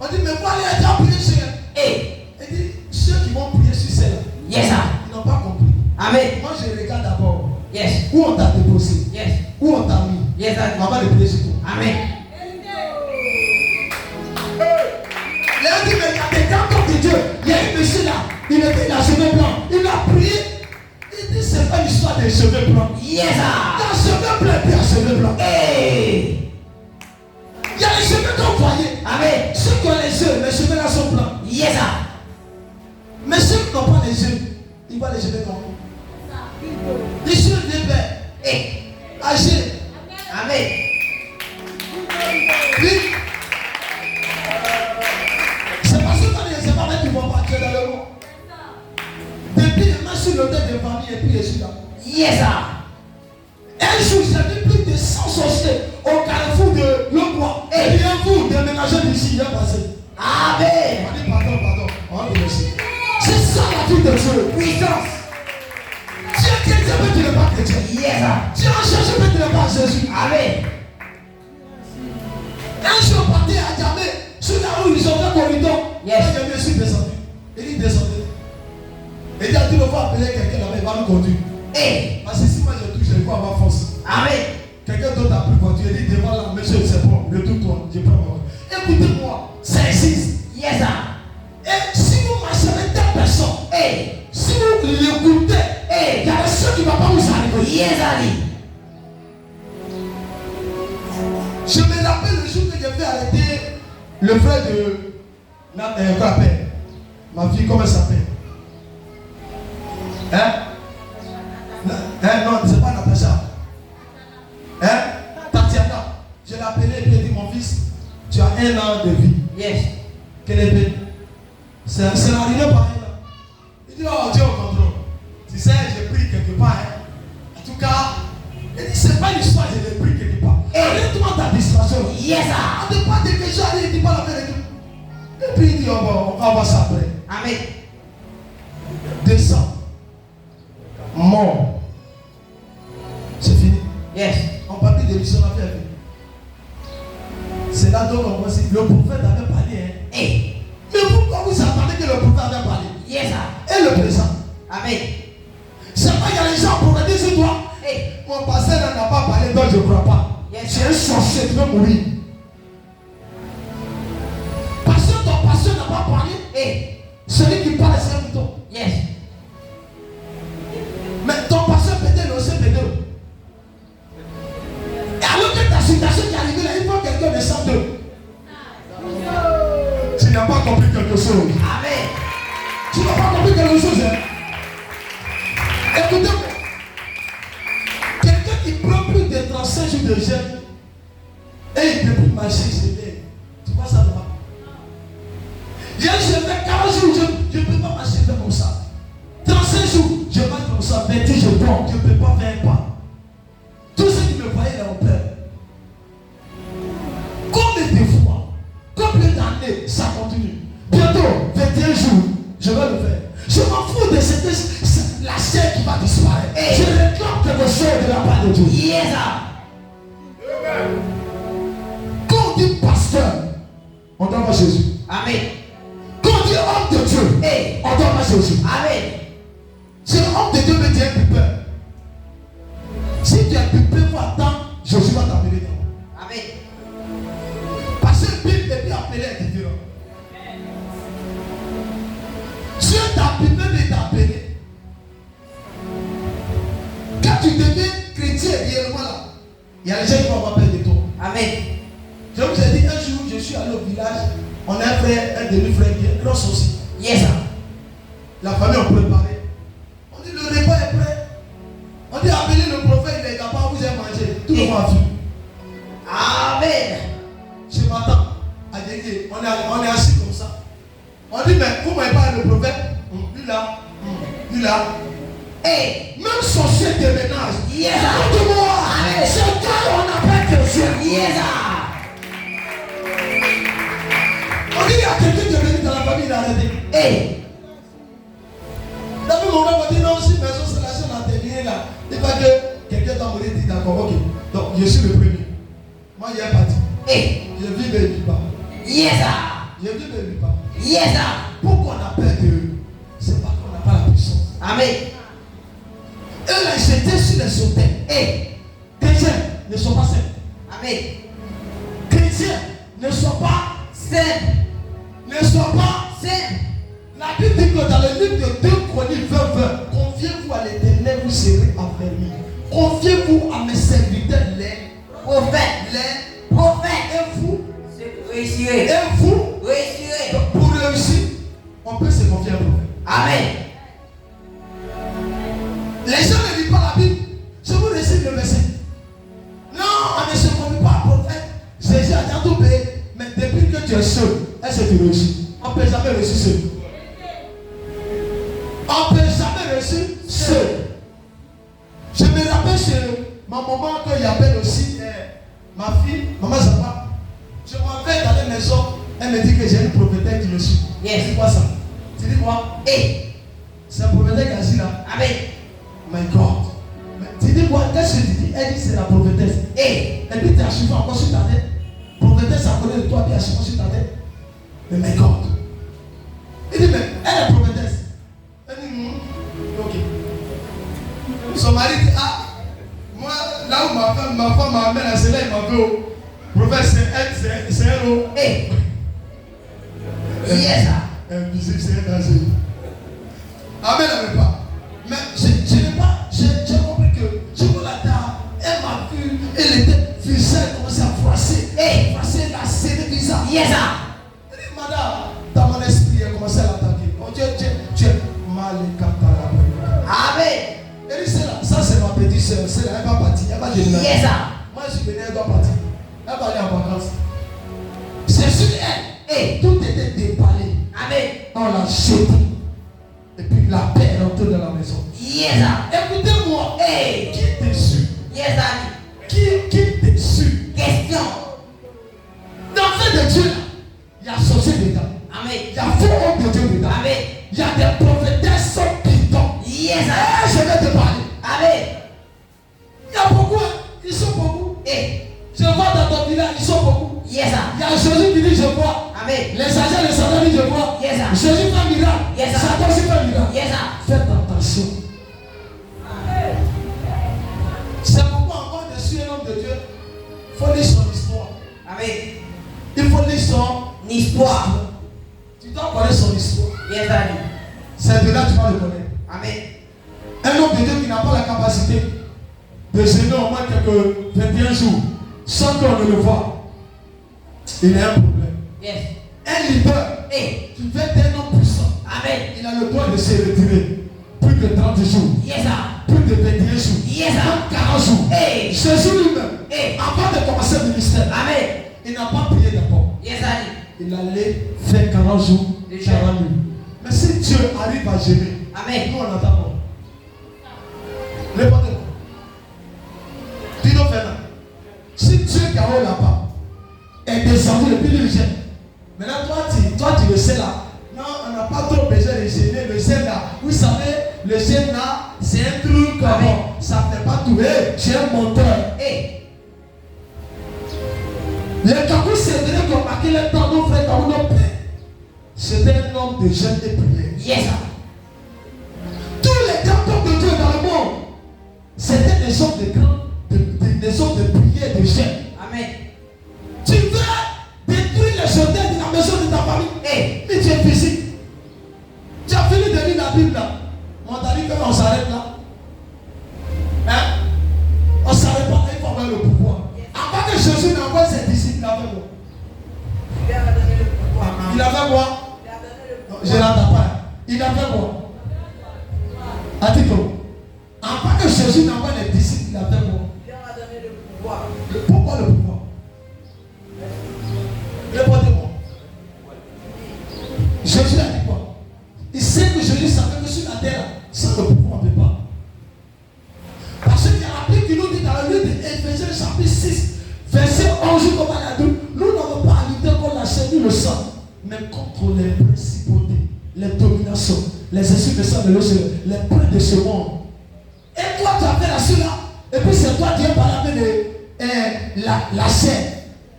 On dit, mais voilà, il a déjà prié sur elle. Il dit, ceux qui vont prier sur celle-là, Yes, sir. ils n'ont pas compris. Amen. Moi, je regarde d'abord Yes. où on t'a déposé, Yes. où on t'a mis. Yes, sir. On va le prier sur toi. Amen. Léa dit, mais il y a des gars comme de Dieu. Il y a un monsieur là, il était dans cheveux blancs. Il a prié. Il dit, c'est pas l'histoire des cheveux blancs. Yes, sir. Dans cheveux blancs, il y a cheveux blancs. Hey. Il y a les cheveux que vous voyez. Amen. Ceux qui ont les yeux, les cheveux là sont blancs. Yes, sir. Mais ceux qui n'ont pas les yeux, ils voient les cheveux blancs. Les cheveux verts. Hey. Âgés. Amen. Oui. C'est parce que quand les enfants qui vont partir dans le monde. Depuis il marche sur l'hôtel de famille et puis il est sur là. Yes, sir. Un jour, j'ai vu plus de 100 sorciers au carrefour de Le Bois. Et bien vous, déménagez d'ici, il est passé. Amen. On dit pardon, on va te laisser. C'est ça la vie de Dieu. Puissance. Dieu est chrétien, mais tu n'es pas chrétien. Yes, sir. Dieu a cherché, mais tu n'es pas Jésus. Amen. Un jour, parti à Djamé, sur la rue, ils ont fait corridor. Yes. Je suis descendu. Il dit descendez. Il dit à tout le monde appeler quelqu'un là-bas, il va nous conduire. Hey. Parce que si moi je touche, je vais avoir force. Amen. Quelqu'un d'autre a pris voiture, il dit devant là, monsieur, c'est bon, retourne-toi, je prends ma voiture. Écoutez-moi, ça existe. Yes, sir. Et si vous marchez avec telle personne, Hey. si vous l'écoutez, Hey. il y a des choses qui ne vont pas vous arriver. Yes, Ali. Je me rappelle le jour que j'ai fait arrêter le frère de Rapper. Ma fille, comment elle s'appelle? Non, c'est pas Natacha. Tatiana. Je l'ai appelé et puis elle dit, mon fils, tu as 1 an de vie. Yes. Quelle est belle? C'est arrivé par 1 an. Il dit, oh Dieu au contrôle. Tu sais, j'ai pris quelque part. En tout cas, il dit, c'est pas une histoire, je l'ai pris quelque part. Arrête-toi ta distraction. Yes, sir. On ne dit pas des questions, il dit pas la vérité. Et puis il dit, on va voir ça après. Amen. Descends. Mort. C'est fini. Yes. On parle de l'émission à faire. C'est là donc on voit si le prophète avait parlé. Hey. Mais pourquoi vous attendez que le prophète avait parlé? Yes, sir. Et le présent. Amen. C'est pas qu'il y a les gens pour dire sur toi. Hey. Mon pasteur n'a pas parlé, donc je ne crois pas. Yes. Tu es un sorcier, tu vas mourir. Parce que ton pasteur n'a pas parlé. Hey. Celui qui parle, c'est un mouton. Yes. Mais ton pasteur peut-être le sait peut-être. Et alors que ta situation qui est arrivée là, il faut que quelqu'un descende d'eux. Tu n'as pas compris quelque chose. Amen. Tu n'as pas compris quelque chose. Hein? Écoutez-moi. Quelqu'un qui prend plus de 35 jours de jeûne et il ne peut plus marcher, c'est bien. Tu vois ça là-bas? Je fais 40 jours, je ne peux pas marcher comme ça. 35 jours, je marche comme ça, 20 jours, je dors, je ne peux pas faire un pas. Tous ceux qui me voyaient là, on perd. Combien de fois, combien d'années ça continue? Bientôt, 21 jours, je vais le faire. Je m'en fous de la chair qui va disparaître. Hey. Je réclame quelque chose de la part de Dieu. Yes, sir. Quand on dit pasteur, on doit voir Jésus. Amen. Quand on dit homme de Dieu, Hey. on doit voir Jésus. Amen. Si l'homme de Dieu me dit un pupeur, si tu es pupeur, il faut attendre, Jésus va t'appeler d'abord. Amen. Parce que Bible et puis appeler est différent. Dieu t'a pupeur et t'a appelé. Quand tu deviens chrétien réellement là, il y a les gens qui vont avoir peur de toi. Amen. Je vous ai dit un jour, je suis allé au village, on a un frère, un demi-frère qui est cross aussi. Yes, sir. La famille a préparé. On dit le repas est prêt. On dit appelez le prophète, il est capable, vous avez mangé. Tout le monde a vu. Amen. Je m'attends à dire, on est assis comme ça. On dit, mais vous ne m'avez pas le prophète? Lui là, lui là. Hey. Même sorcier de ménage. Yes, sir. Écoute-moi. Amen. C'est quand on appelle quelqu'un. Yes, sir. On dit, il y a quelqu'un qui est venu dans la famille, il a arrêté. Hey. D'abord, mon père m'a dit, non, si maison, c'est la chaîne à terminer là. Il va que quelqu'un t'a mourir, dit d'accord, ok. Donc, je suis le premier. Moi, il est parti. Hey. Je vis, mais il ne vit pas. Yes, sir. Je ne me lis pas. Yes, sir. Pourquoi on a peur d'eux? C'est parce qu'on n'a pas la puissance. Amen. Eux là, ils étaient sur les autels. Et Chrétiens ne sont pas saints. Amen. Chrétiens ne sont pas Saint. ne sont pas. Saint. La Bible dit que dans le livre de 2 Chroniques 20, confiez-vous à l'Éternel, vous serez affermis. Confiez-vous à mes serviteurs, les Prophète. et vous, Réussirez. et vous. Réussirez. Donc, pour réussir, on peut se confier à un prophète. Amen. Les gens ne lisent pas la Bible. Je vous récite le verset. Non, on ne se confie pas à un prophète. Jésus a déjà tout payé. Mais depuis que tu es seul, est-ce que tu réussis? On ne peut jamais réussir seul. On ne peut jamais réussir seul. Je me rappelle chez ma maman quand il appelle aussi ma fille, maman Zapa. Je m'en vais dans les maisons. Elle me dit que j'ai une prophétesse qui me suit. Yes. C'est quoi ça? Tu dis quoi? Et C'est un prophétesse qui a dit là. Amen. My God. Mais tu dis quoi? Qu'est-ce que tu dis? Elle dit c'est la prophétesse. Et Et puis tu as suivi encore sur ta tête. Prophétesse à côté de toi, puis elle suivi sur ta tête. Mais my God. Il dit, mais elle est prophétesse. Elle dit, ok. Son mari dit, ah, moi, là où ma femme m'amène, c'est là il m'a vu. Prophète, c'est elle. et yes, sir. Invisible, c'est un danger. Amen, n'avait pas. Mais je n'ai pas, j'ai compris que je vous la dame, elle m'a vu, elle était visage, elle commençait à froisser. Froisser, la serrer bizarre. Yes, sir. Elle dit, madame, dans mon esprit, elle commençait à l'attaquer. Oh Dieu, tu es mal écarté. Amen. Elle dit, c'est là, ça c'est ma petite soeur, c'est là, elle va partir, elle va déménager. Yes, sir. Moi je suis venu, elle doit partir. Elle va aller en vacances. C'est sur elle. Et Tout était déballé. Amen. On l'a jeté. Et puis la paix est rentrée dans la maison. Yes, sir. Écoutez-moi. Et Qui est déçu? yes, sir. Qui est déçu? Question. Dans le fait de Dieu, là, il y a sorcier dedans. Amen. Il y a faux homme de Dieu dedans. Amen. Il y a des prophétesses sans bidons. Yes, sir. Je vais te parler. Amen. Il y a beaucoup. Hein. Ils sont beaucoup. Et Je vois dans ton village, ils sont beaucoup. yes, sir. Il y a Jésus qui dit je vois. Amen. Les agents, les Satan disent je vois. Yes, sir. Jésus fait un miracle. Yes, sir. Satan aussi fait un miracle. Yes, sir. Faites attention. C'est pourquoi avant de suivre un homme de Dieu, il faut lire son histoire. Amen. Il faut lire son Histoire. Tu dois connaître son histoire. Yes, sir. C'est de là que tu vas le connaître. Amen. Un homme de Dieu qui n'a pas la capacité de jeûner au moins quelques 21 jours sans qu'on ne le voie, il a un problème. Yes. Un leader, Et tu veux être un homme puissant. Amen. Il a le droit de se retirer plus de 30 jours, Yes, sir. plus de 21 jours, Yes, sir. même 40 jours. Et Jésus lui-même, et avant de commencer le ministère, Amen. il n'a pas prié d'abord. Yes, sir. Il allait faire 40 jours, De 40 nuits. Mais si Dieu arrive à gérer, Amen. nous on attend pas. Répondez-moi. Dis-nous Fernand. Si Dieu qui a haut là-bas est descendu depuis le gène, maintenant toi tu le sais là. Non, on n'a pas trop besoin de gêner. Le gène là, vous savez, le gène là, c'est un truc Amen. ça ne fait pas tout. Hey, j'ai un monteur. Et Les Kakou, c'est vrai qu'on a marqué le temps, nos frères Kakou, nos pères. C'était un homme de jeûne et prière. yes, sir. Tous les grands hommes de Dieu dans le monde, c'était des hommes de grands, des hommes de prière, de jeûne. Amen. Tu veux détruire les hôtels de la maison de ta famille. Et Mais tu es physique. Tu as fini de lire la Bible là. On t'a dit qu'on s'arrête là. Hein? On ne s'arrête pas, il faut avoir le pouvoir. Avant que Jésus n'envoie ses disciples, il avait quoi? il a donné le pouvoir. Il avait quoi? Il a donné le pouvoir. Je n'entends pas. Il avait quoi? Attends. Avant que Jésus n'envoie les disciples, il avait quoi? Il a donné le pouvoir. Pourquoi le pouvoir? Répondez-moi. Jésus a dit quoi? Il sait que Jésus savait que sur la terre, sans le pouvoir, on ne peut pas. Parce qu'il y a la Bible qui nous dit dans le livre d'Éphésiens chapitre 6, verset 11 comme on a dit, nous n'avons pas à lutter contre la chair ni le sang, mais contre les principautés, les dominations, les esprits de sang de l'eau, les princes de ce monde. Et toi, tu as fait la cela, et puis c'est toi qui es par la main de la chair.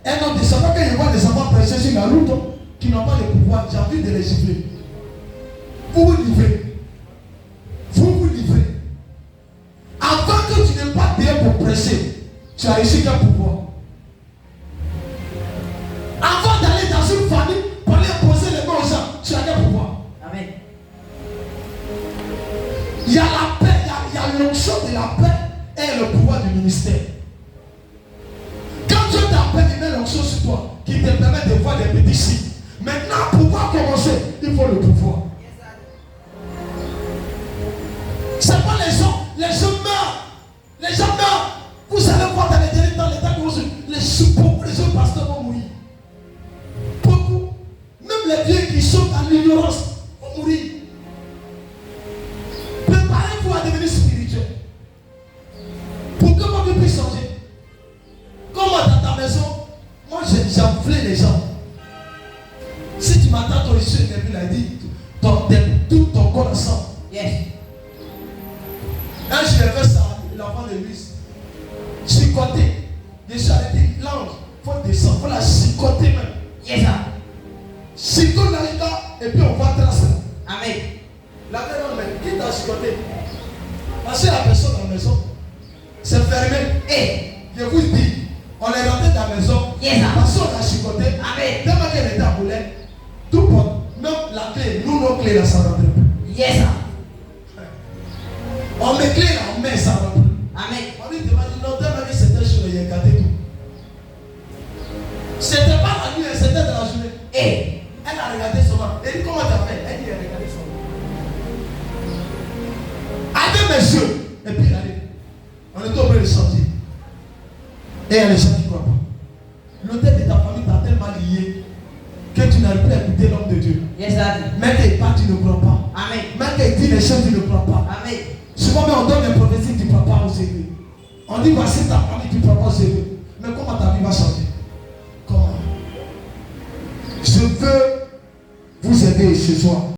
Un homme de savoir quand il voit des enfants prêcher sur la route, qui n'ont pas de pouvoir, j'ai envie de les gifler. Vous vous livrez. Vous vous livrez. Avant que tu n'aies pas Dieu pour prêcher, tu as réussi quel pouvoir? Avant d'aller dans une famille pour aller poser les mains aux gens, tu as quel pouvoir? Amen. Il y a la paix, il y a l'onction de la paix et le pouvoir du ministère. Quand Dieu t'appelle, il met l'onction sur toi qui te permet de voir des petits signes. Maintenant, pour pouvoir commencer, il faut le pouvoir. C'est pas les gens meurent. Les gens meurent. Vous allez voir dans les derniers temps, les temps que les jeunes pasteurs vont mourir. Beaucoup. Même les vieux qui sont dans l'ignorance vont mourir. Préparez-vous à devenir spirituel. Pour que votre vie puisse changer. Comme dans ta maison, moi j'ai enflé les gens. Si tu m'attends, ton issue est il a dit tout ton corps ensemble. Yes. Un je l'ai fait ça, l'enfant de Luis. Chicoté. Je suis arrêté. L'ange, il faut descendre, il faut la chicoter même. Yes, sir. Chicote là, et puis on va tracer. Amen. La mère, non, mais qui t'a chicoté? Parce que la personne dans la maison, c'est fermé. Et je vous dis, on est rentré dans la maison. Yes, sir. Parce qu'on a chicoté. Amen. Tellement qu'elle était à boulet, tout porte, même la clé, nous nos clés là, ça rentre. Yes, sir. On met clé là, on met ça rentre. Amen. On lui demande, non, tellement que c'était sur le yégaté tout. C'était pas la nuit, c'était dans la journée. Et elle a regardé son nom. Elle dit, comment tu as fait? Elle dit, elle a regardé son nom. Avec mes yeux. Et puis, allez, on est obligé de changer. Et il y a les gens qui ne croient pas. L'autel de ta famille t'a tellement lié que tu n'arrives plus à écouter l'homme de Dieu. yes, sir. Même qu'il parle, tu ne crois pas. Amen. Même qu'il dit les choses, tu ne crois pas. Amen. Souvent, on donne des prophéties, tu ne crois pas aux élus. On dit, voici ta famille, tu ne crois pas aux élus. Mais comment ta vie va changer? Comment? Je veux vous aider ce soir.